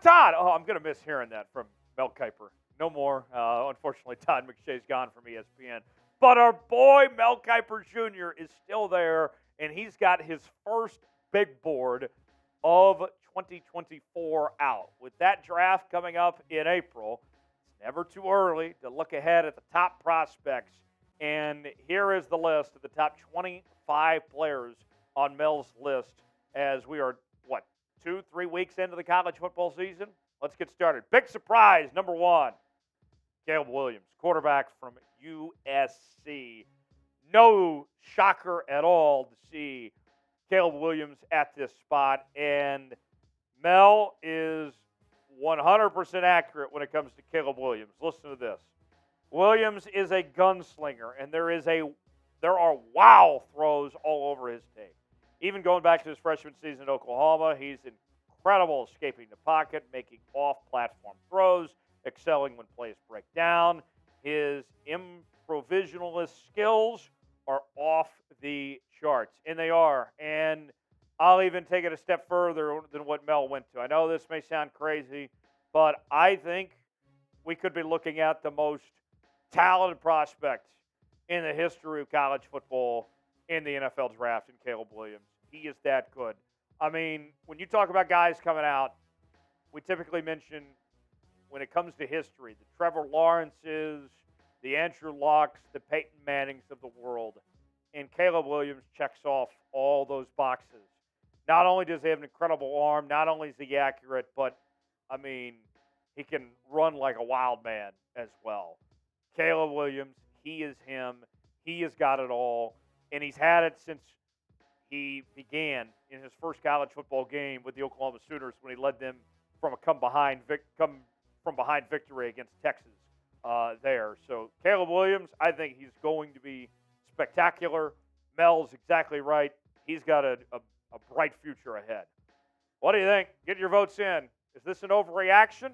Todd. Oh, I'm going to miss hearing that from Mel Kiper. No more. Unfortunately, Todd McShay's gone from ESPN. But our boy Mel Kiper Jr. is still there, and he's got his first big board of 2024 out. With that draft coming up in April, it's never too early to look ahead at the top prospects. And here is the list of the top 25 players on Mel's list as we are, 2-3 weeks into the college football season? Let's get started. Big surprise, number 1, Caleb Williams, quarterback from USC. No shocker at all to see Caleb Williams at this spot. And Mel is 100% accurate when it comes to Caleb Williams. Listen to this. Williams is a gunslinger, and there are wow throws all over his tape. Even going back to his freshman season at Oklahoma, he's incredible escaping the pocket, making off-platform throws, excelling when plays break down. His improvisational skills are off the charts, and they are. And I'll even take it a step further than what Mel went to. I know this may sound crazy, but I think we could be looking at the most talented prospect in the history of college football in the NFL draft in Caleb Williams. He is that good. I mean, when you talk about guys coming out, we typically mention, when it comes to history, the Trevor Lawrences, the Andrew Lucks, the Peyton Mannings of the world. And Caleb Williams checks off all those boxes. Not only does he have an incredible arm, not only is he accurate, but, I mean, he can run like a wild man as well. Caleb Williams, he is him. He has got it all. And he's had it since he began in his first college football game with the Oklahoma Sooners when he led them from a come from behind victory against Texas there. So Caleb Williams, I think he's going to be spectacular. Mel's exactly right. He's got a bright future ahead. What do you think? Get your votes in. Is this an overreaction,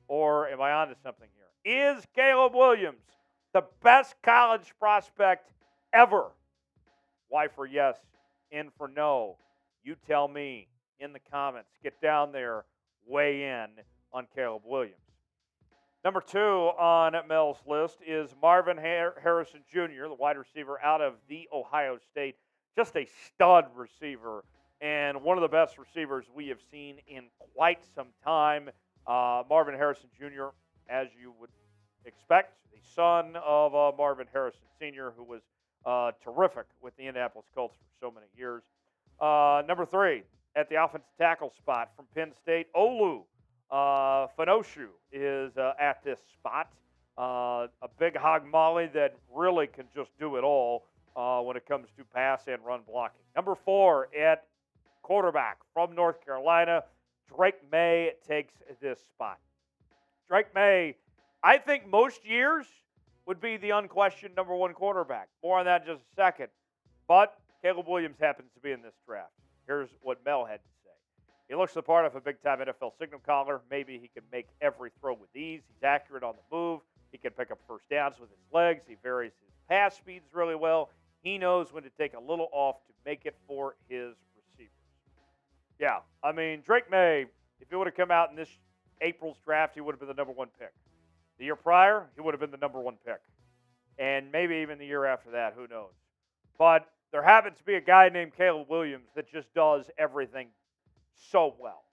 or am I onto something here? Is Caleb Williams the best college prospect ever? Y for yes, N for no. You tell me in the comments. Get down there, weigh in on Caleb Williams. Number 2 on Mel's list is Marvin Harrison Jr., the wide receiver out of The Ohio State. Just a stud receiver and one of the best receivers we have seen in quite some time. Marvin Harrison Jr., as you would expect, the son of Marvin Harrison Sr., who was terrific with the Indianapolis Colts for so many years. Number 3, at the offensive tackle spot from Penn State, Olu Fanoshu is at this spot. A big hog molly that really can just do it all when it comes to pass and run blocking. Number 4, at quarterback from North Carolina, Drake Maye takes this spot. Drake Maye, I think most years, would be the unquestioned number 1 quarterback. More on that in just a second. But Caleb Williams happens to be in this draft. Here's what Mel had to say. He looks the part of a big-time NFL signal caller. Maybe he can make every throw with ease. He's accurate on the move. He can pick up first downs with his legs. He varies his pass speeds really well. He knows when to take a little off to make it for his receivers. Yeah, I mean, Drake Maye, if he would have come out in this April's draft, he would have been the number 1 pick. The year prior, he would have been the number 1 pick. And maybe even the year after that, who knows. But there happens to be a guy named Caleb Williams that just does everything so well.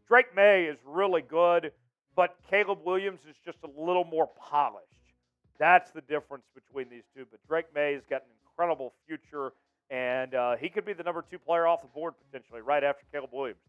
Drake Maye is really good, but Caleb Williams is just a little more polished. That's the difference between these two. But Drake Maye has got an incredible future, and he could be the number 2 player off the board potentially right after Caleb Williams.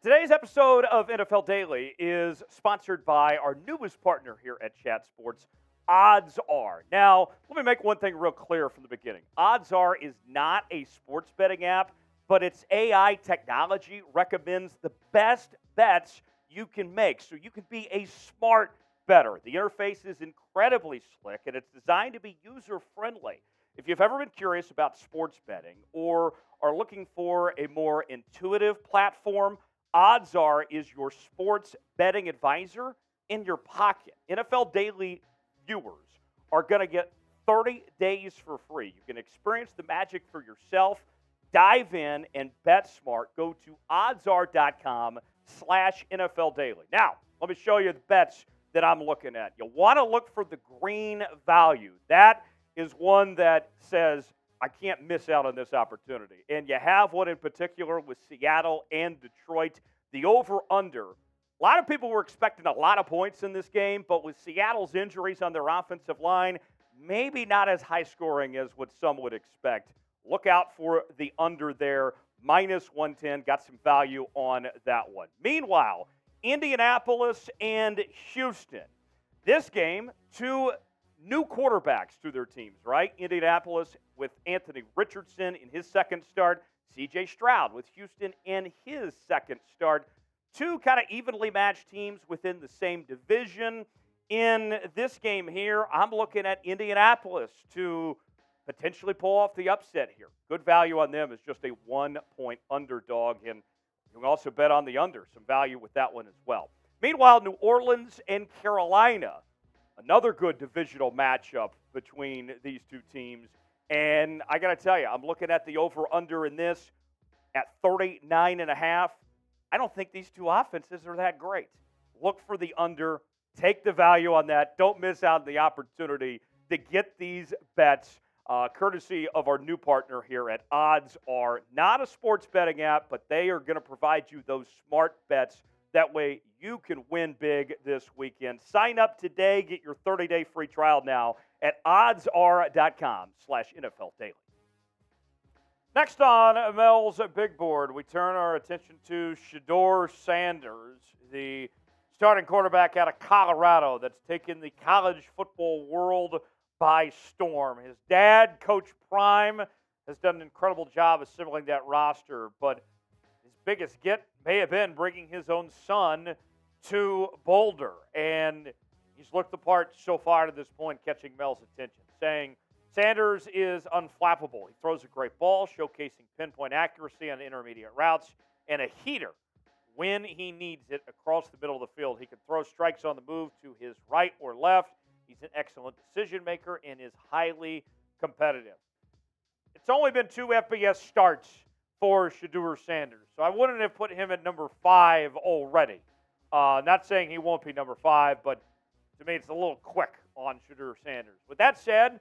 Today's episode of NFL Daily is sponsored by our newest partner here at Chat Sports, Odds Are. Now, let me make one thing real clear from the beginning. Odds Are is not a sports betting app, but its AI technology recommends the best bets you can make, so you can be a smart bettor. The interface is incredibly slick, and it's designed to be user-friendly. If you've ever been curious about sports betting or are looking for a more intuitive platform, Odds Are is your sports betting advisor in your pocket. NFL Daily viewers are going to get 30 days for free. You can experience the magic for yourself dive in and bet smart. Go to oddsr.com/NFL Daily. Now, let me show you the bets that I'm looking at. You want to look for the green value. That is one that says, I can't miss out on this opportunity. And you have one in particular with Seattle and Detroit. The over-under. A lot of people were expecting a lot of points in this game, but with Seattle's injuries on their offensive line, maybe not as high scoring as what some would expect. Look out for the under there, -110. Got some value on that one. Meanwhile, Indianapolis and Houston. This game, two new quarterbacks to their teams, right? Indianapolis with Anthony Richardson in his second start. C.J. Stroud with Houston in his second start. Two kind of evenly matched teams within the same division. In this game here, I'm looking at Indianapolis to potentially pull off the upset here. Good value on them is just a 1-point underdog, and you can also bet on the under. Some value with that one as well. Meanwhile, New Orleans and Carolina, another good divisional matchup between these two teams. And I got to tell you, I'm looking at the over-under in this at 39.5. I don't think these two offenses are that great. Look for the under. Take the value on that. Don't miss out on the opportunity to get these bets, courtesy of our new partner here at Odds Are. Not a sports betting app, but they are going to provide you those smart bets. That way you can win big this weekend. Sign up today. Get your 30-day free trial now at oddsr.com/NFL Daily. Next on Mel's Big Board, we turn our attention to Shedeur Sanders, the starting quarterback out of Colorado that's taken the college football world by storm. His dad, Coach Prime, has done an incredible job assembling that roster, but his biggest get may have been bringing his own son to Boulder, and he's looked the part so far to this point, catching Mel's attention, saying Sanders is unflappable. He throws a great ball, showcasing pinpoint accuracy on intermediate routes, and a heater when he needs it across the middle of the field. He can throw strikes on the move to his right or left. He's an excellent decision maker and is highly competitive. It's only been 2 FBS starts for Shedeur Sanders, so I wouldn't have put him at number 5 already. Not saying he won't be number 5, but to me it's a little quick on Shedeur Sanders. With that said,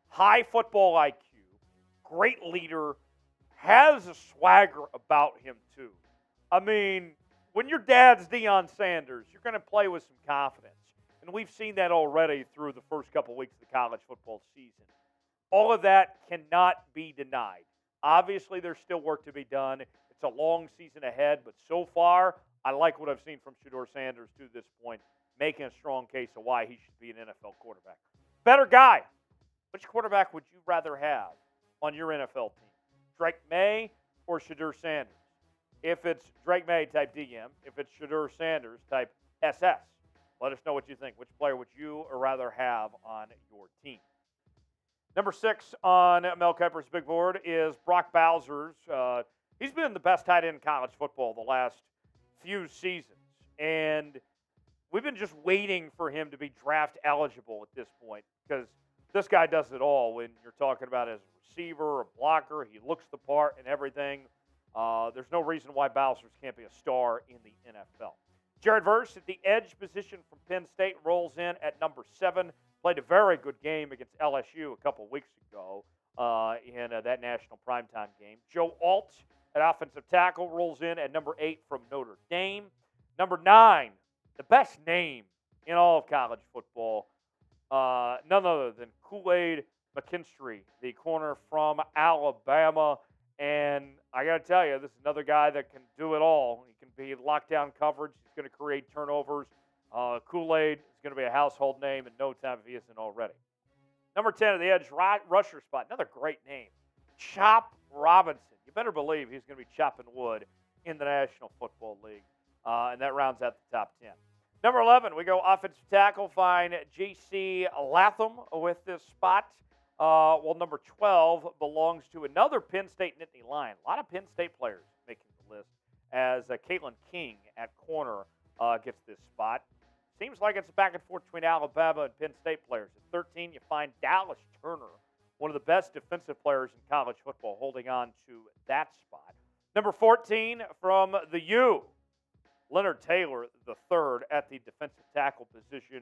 high football IQ, great leader, has a swagger about him too. I mean, when your dad's Deion Sanders, you're going to play with some confidence. And we've seen that already through the first couple weeks of the college football season. All of that cannot be denied. Obviously, there's still work to be done. It's a long season ahead, but so far, I like what I've seen from Shedeur Sanders to this point, making a strong case of why he should be an NFL quarterback. Better guy. Which quarterback would you rather have on your NFL team? Drake Maye or Shedeur Sanders? If it's Drake Maye type DM, if it's Shedeur Sanders type SS, let us know what you think. Which player would you rather have on your team? Number 6 on Mel Kiper's Big Board is Brock Bowser's. He's been the best tight end in college football the last few seasons. And we've been just waiting for him to be draft eligible at this point because this guy does it all. When you're talking about as a receiver, a blocker, he looks the part and everything. There's no reason why Bowser's can't be a star in the NFL. Jared Verse at the edge position from Penn State rolls in at number 7. Played a very good game against LSU a couple weeks ago in that national primetime game. Joe Alt at offensive tackle rolls in at number 8 from Notre Dame. Number 9, the best name in all of college football, none other than Kool-Aid McKinstry, the corner from Alabama. And I got to tell you, this is another guy that can do it all. He can be lockdown coverage. He's going to create turnovers. Kool-Aid is going to be a household name in no time if he isn't already. Number 10 at the edge rusher spot, another great name, Chop Robinson. You better believe he's going to be chopping wood in the National Football League. And that rounds out the top 10. Number 11, we go offensive tackle. Find J.C. Latham with this spot. Well, number 12 belongs to another Penn State Nittany Lion. A lot of Penn State players making the list as Caitlin King at corner gets this spot. Seems like it's a back and forth between Alabama and Penn State players. At 13, you find Dallas Turner one of the best defensive players in college football, holding on to that spot. Number 14 from the U, Leonard Taylor III at the defensive tackle position,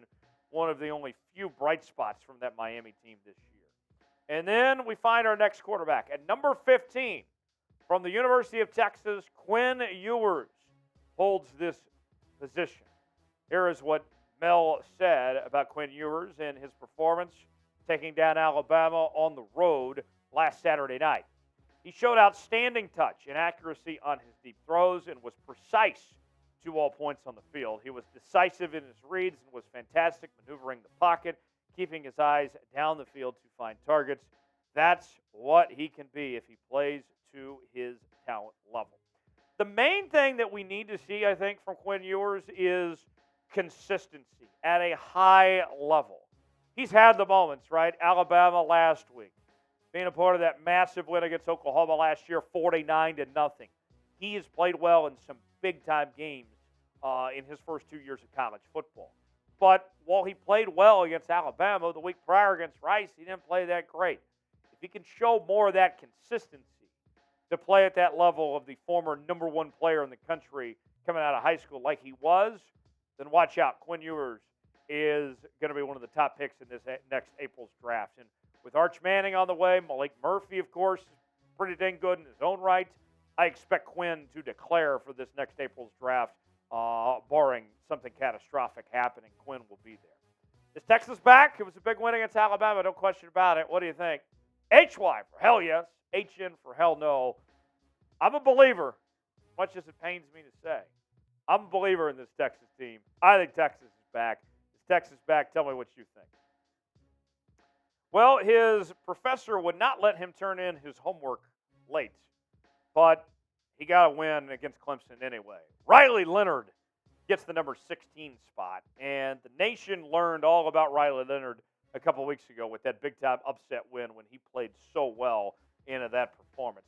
one of the only few bright spots from that Miami team this year. And then we find our next quarterback at number 15 from the University of Texas, Quinn Ewers holds this position. Here is what Mel said about Quinn Ewers and his performance taking down Alabama on the road last Saturday night. He showed outstanding touch and accuracy on his deep throws and was precise to all points on the field. He was decisive in his reads and was fantastic maneuvering the pocket, keeping his eyes down the field to find targets. That's what he can be if he plays to his talent level. The main thing that we need to see, I think, from Quinn Ewers is consistency at a high level. He's had the moments, right? Alabama last week, being a part of that massive win against Oklahoma last year, 49-0. He has played well in some big-time games in his first 2 years of college football. But while he played well against Alabama, the week prior against Rice, he didn't play that great. If he can show more of that consistency to play at that level of the former number one player in the country coming out of high school like he was, then watch out. Quinn Ewers is going to be one of the top picks in this next April's draft. And with Arch Manning on the way, Malik Murphy, of course, is pretty dang good in his own right. I expect Quinn to declare for this next April's draft, barring something catastrophic happening. Quinn will be there. Is Texas back? It was a big win against Alabama, no question about it. What do you think? HY for hell yes. HN for hell no. I'm a believer, as much as it pains me to say. I'm a believer in this Texas team. I think Texas is back. Is Texas back? Tell me what you think. Well, his professor would not let him turn in his homework late, but he got a win against Clemson anyway. Riley Leonard gets the number 16 spot, and the nation learned all about Riley Leonard a couple weeks ago with that big-time upset win when he played so well into that performance.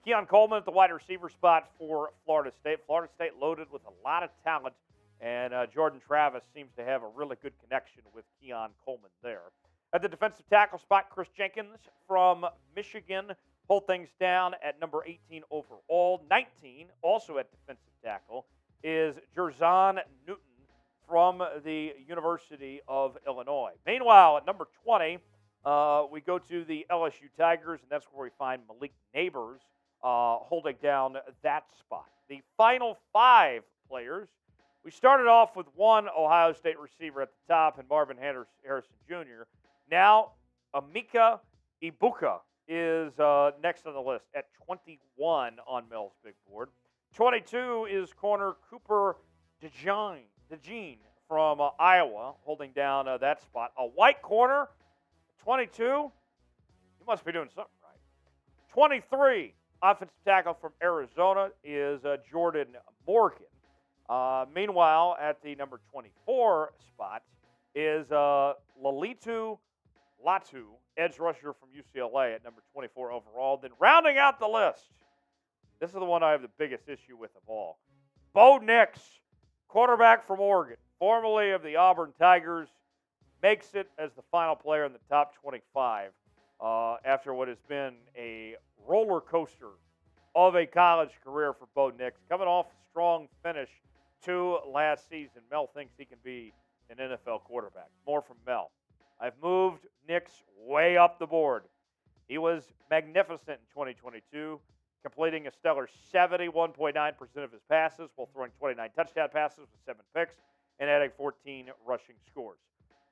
Keon Coleman at the wide receiver spot for Florida State. Florida State loaded with a lot of talent, and Jordan Travis seems to have a really good connection with Keon Coleman there. At the defensive tackle spot, Chris Jenkins from Michigan hold things down at number 18 overall. 19, also at defensive tackle, is Jerzon Newton from the University of Illinois. Meanwhile, at number 20, we go to the LSU Tigers, and that's where we find Malik Neighbors holding down that spot. The final 5 players, we started off with one Ohio State receiver at the top and Marvin Harrison Jr. Now, Emeka Egbuka is next on the list at 21 on Mel's big board. 22 is corner Kiper DeJean from Iowa, holding down that spot. A white corner, 22. He must be doing something right. 23, offensive tackle from Arizona, is Jordan Morgan. Meanwhile, at the number 24 spot is Lalitu Latu, edge rusher from UCLA at number 24 overall. Then rounding out the list, this is the one I have the biggest issue with of all. Bo Nix, quarterback from Oregon, formerly of the Auburn Tigers, makes it as the final player in the top 25 after what has been a roller coaster of a college career for Bo Nix. Coming off a strong finish to last season, Mel thinks he can be an NFL quarterback. More from Mel. I've moved Nix way up the board. He was magnificent in 2022, completing a stellar 71.9% of his passes while throwing 29 touchdown passes with 7 picks and adding 14 rushing scores.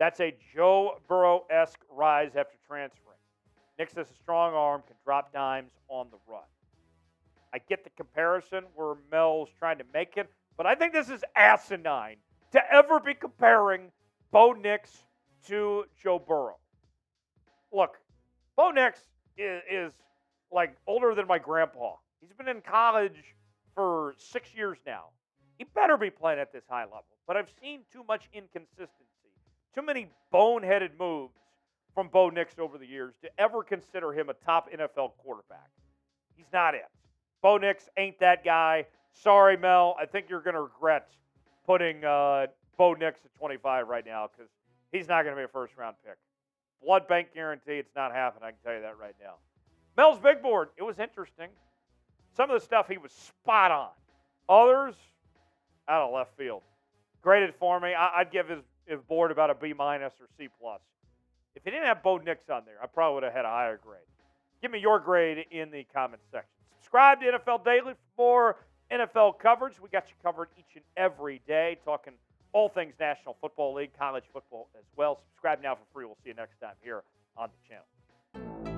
That's a Joe Burrow-esque rise after transferring. Nix has a strong arm, can drop dimes on the run. I get the comparison where Mel's trying to make it, but I think this is asinine to ever be comparing Bo Nix to Joe Burrow. Look, Bo Nix is like older than my grandpa. He's been in college for 6 years now. He better be playing at this high level. But I've seen too much inconsistency, too many boneheaded moves from Bo Nix over the years to ever consider him a top NFL quarterback. He's not it. Bo Nix ain't that guy. Sorry, Mel. I think you're going to regret putting Bo Nix at 25 right now because he's not going to be a first-round pick. blood bank guarantee. It's not happening. I can tell you that right now. Mel's Big Board, it was interesting. Some of the stuff he was spot on. Others, out of left field. Graded for me. I'd give his board about a B- or C+. If he didn't have Bo Nix on there, I probably would have had a higher grade. Give me your grade in the comments section. Subscribe to NFL Daily for more NFL coverage. We got you covered each and every day, talking all things National Football League, college football as well. Subscribe now for free. We'll see you next time here on the channel.